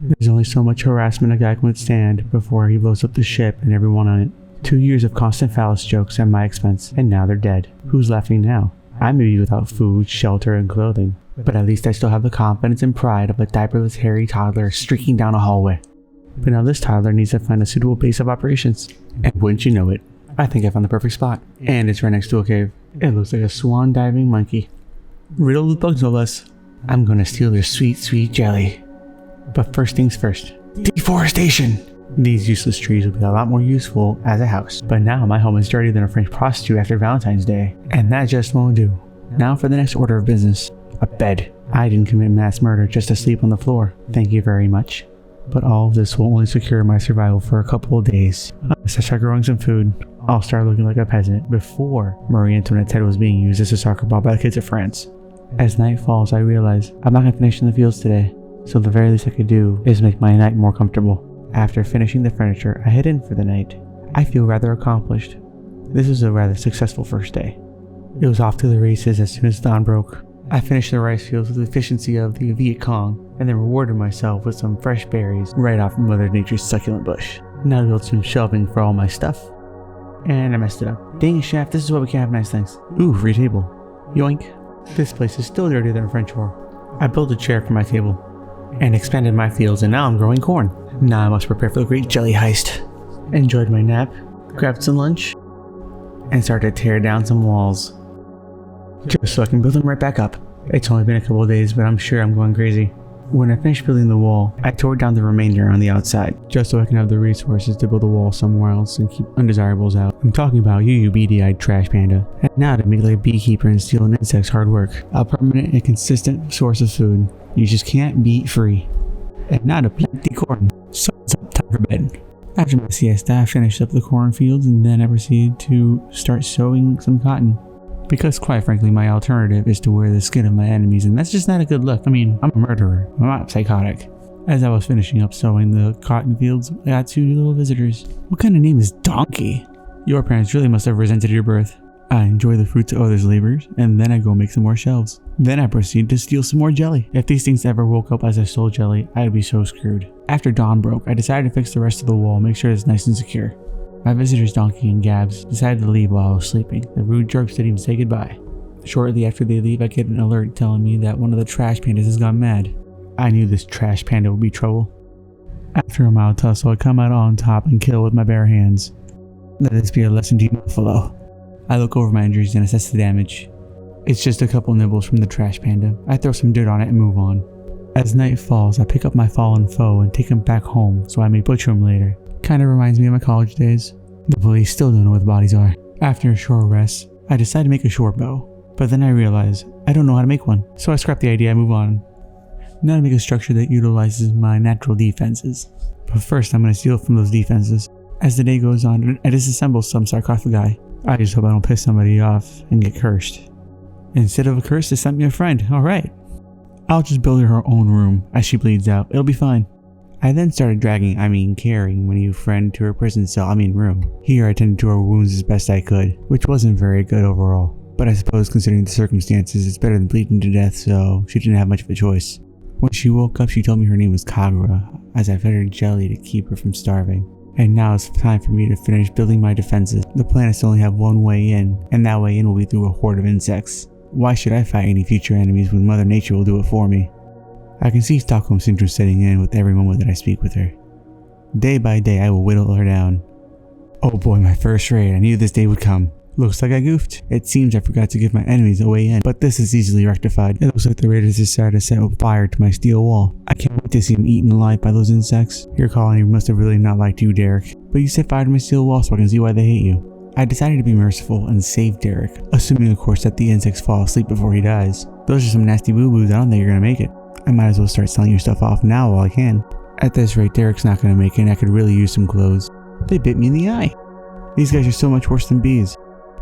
There's only so much harassment a guy can withstand before he blows up the ship and everyone on it. 2 years of constant phallus jokes at my expense, and now they're dead. Who's laughing now? I may be without food, shelter, and clothing, but at least I still have the confidence and pride of a diaperless hairy toddler streaking down a hallway. But now this toddler needs to find a suitable base of operations. And wouldn't you know it, I think I found the perfect spot. And it's right next to a cave. It looks like a swan diving monkey. Riddled with bugs no less. I'm gonna steal their sweet, sweet jelly. But first things first. Deforestation! These useless trees will be a lot more useful as a house. But now my home is dirtier than a French prostitute after Valentine's Day. And that just won't do. Now for the next order of business. A bed. I didn't commit mass murder just to sleep on the floor. Thank you very much. But all of this will only secure my survival for a couple of days. Unless I start growing some food, I'll start looking like a peasant before Marie Antoinette's head was being used as a soccer ball by the kids of France. As night falls, I realize I'm not going to finish in the fields today. So the very least I could do is make my night more comfortable. After finishing the furniture, I head in for the night. I feel rather accomplished. This was a rather successful first day. It was off to the races as soon as dawn broke. I finished the rice fields with the efficiency of the Viet Cong, and then rewarded myself with some fresh berries right off Mother Nature's succulent bush. Now to build some shelving for all my stuff. And I messed it up. Dang, chef, this is why we can't have nice things. Ooh, free table. Yoink. This place is still dirtier than a French whore. I built a chair for my table, and expanded my fields, and now I'm growing corn. Now I must prepare for the great jelly heist. Enjoyed my nap, grabbed some lunch, and started to tear down some walls. Just so I can build them right back up. It's only been a couple of days, but I'm sure I'm going crazy. When I finished building the wall, I tore down the remainder on the outside, just so I can have the resources to build a wall somewhere else and keep undesirables out. I'm talking about you beady-eyed trash panda. And now to make like a beekeeper and steal an insect's hard work. A permanent and consistent source of food. You just can't beat free. And now to plant the corn. So it's up time for bed. After my siesta, I finished up the cornfields and then I proceeded to start sowing some cotton. Because quite frankly, my alternative is to wear the skin of my enemies, and that's just not a good look. I mean, I'm a murderer. I'm not psychotic. As I was finishing up sowing the cotton fields, I got 2 new little visitors. What kind of name is Donkey? Your parents really must have resented your birth. I enjoy the fruits of others' labors, and then I go make some more shelves. Then I proceed to steal some more jelly. If these things ever woke up as I stole jelly, I'd be so screwed. After dawn broke, I decided to fix the rest of the wall, make sure it's nice and secure. My visitors Donkey and Gabs decided to leave while I was sleeping. The rude jerks didn't even say goodbye. Shortly after they leave, I get an alert telling me that one of the trash pandas has gone mad. I knew this trash panda would be trouble. After a mild tussle, I come out on top and kill with my bare hands. Let this be a lesson to you, Buffalo. I look over my injuries and assess the damage. It's just a couple nibbles from the trash panda. I throw some dirt on it and move on. As night falls, I pick up my fallen foe and take him back home so I may butcher him later. Kinda reminds me of my college days. The police still don't know where the bodies are. After a short rest, I decide to make a short bow. But then I realize I don't know how to make one. So I scrap the idea and move on. Now to make a structure that utilizes my natural defenses. But first I'm going to steal from those defenses. As the day goes on, I disassemble some sarcophagi. I just hope I don't piss somebody off and get cursed. Instead of a curse, they sent me a friend. Alright. I'll just build her own room as she bleeds out. It'll be fine. I then started carrying my new friend to her prison cell, room. Here I tended to her wounds as best I could, which wasn't very good overall. But I suppose considering the circumstances, it's better than bleeding to death, so she didn't have much of a choice. When she woke up, she told me her name was Kagura, as I fed her jelly to keep her from starving. And now it's time for me to finish building my defenses. The plan is to only have one way in, and that way in will be through a horde of insects. Why should I fight any future enemies when Mother Nature will do it for me? I can see Stockholm Syndrome setting in with every moment that I speak with her. Day by day, I will whittle her down. Oh boy, my first raid. I knew this day would come. Looks like I goofed. It seems I forgot to give my enemies a way in, but this is easily rectified. It looks like the raiders decided to set fire to my steel wall. I can't wait to see them eaten alive by those insects. Your colony must have really not liked you, Derek. But you set fire to my steel wall, so I can see why they hate you. I decided to be merciful and save Derek, assuming of course that the insects fall asleep before he dies. Those are some nasty boo-boos. I don't think you're gonna make it. I might as well start selling your stuff off now while I can. At this rate, Derek's not going to make it and I could really use some clothes. They bit me in the eye. These guys are so much worse than bees.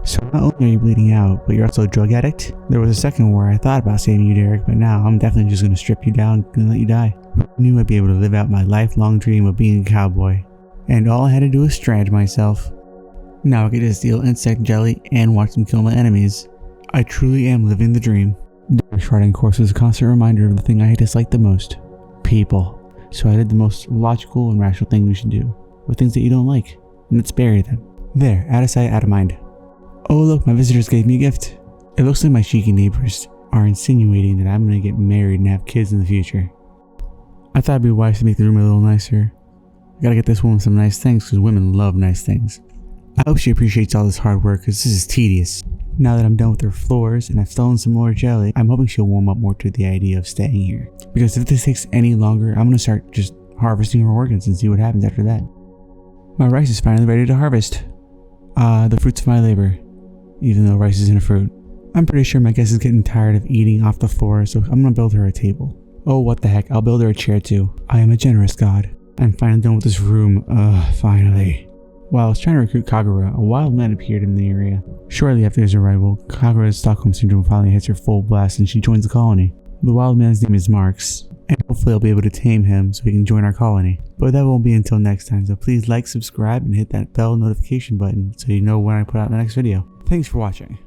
So not only are you bleeding out, but you're also a drug addict? There was a second where I thought about saving you, Derek, but now I'm definitely just going to strip you down and let you die. I knew I'd be able to live out my lifelong dream of being a cowboy. And all I had to do was strand myself. Now I get to steal insect jelly and watch them kill my enemies. I truly am living the dream. Derek's riding course was a constant reminder of the thing I dislike the most. People. So I did the most logical and rational thing we should do, with things that you don't like, and let's bury them. There, out of sight, out of mind. Oh look, my visitors gave me a gift. It looks like my cheeky neighbors are insinuating that I'm gonna get married and have kids in the future. I thought it'd be wise to make the room a little nicer. I gotta get this woman some nice things because women love nice things. I hope she appreciates all this hard work because this is tedious. Now that I'm done with her floors and I've stolen some more jelly, I'm hoping she'll warm up more to the idea of staying here. Because if this takes any longer, I'm gonna start just harvesting her organs and see what happens after that. My rice is finally ready to harvest. The fruits of my labor. Even though rice isn't a fruit. I'm pretty sure my guest is getting tired of eating off the floor, so I'm gonna build her a table. Oh, what the heck, I'll build her a chair too. I am a generous god. I'm finally done with this room. Finally. While I was trying to recruit Kagura, a wild man appeared in the area. Shortly after his arrival, Kagura's Stockholm Syndrome finally hits her full blast and she joins the colony. The wild man's name is Marks, and hopefully I'll be able to tame him so he can join our colony. But that won't be until next time, so please like, subscribe, and hit that bell notification button so you know when I put out the next video. Thanks for watching.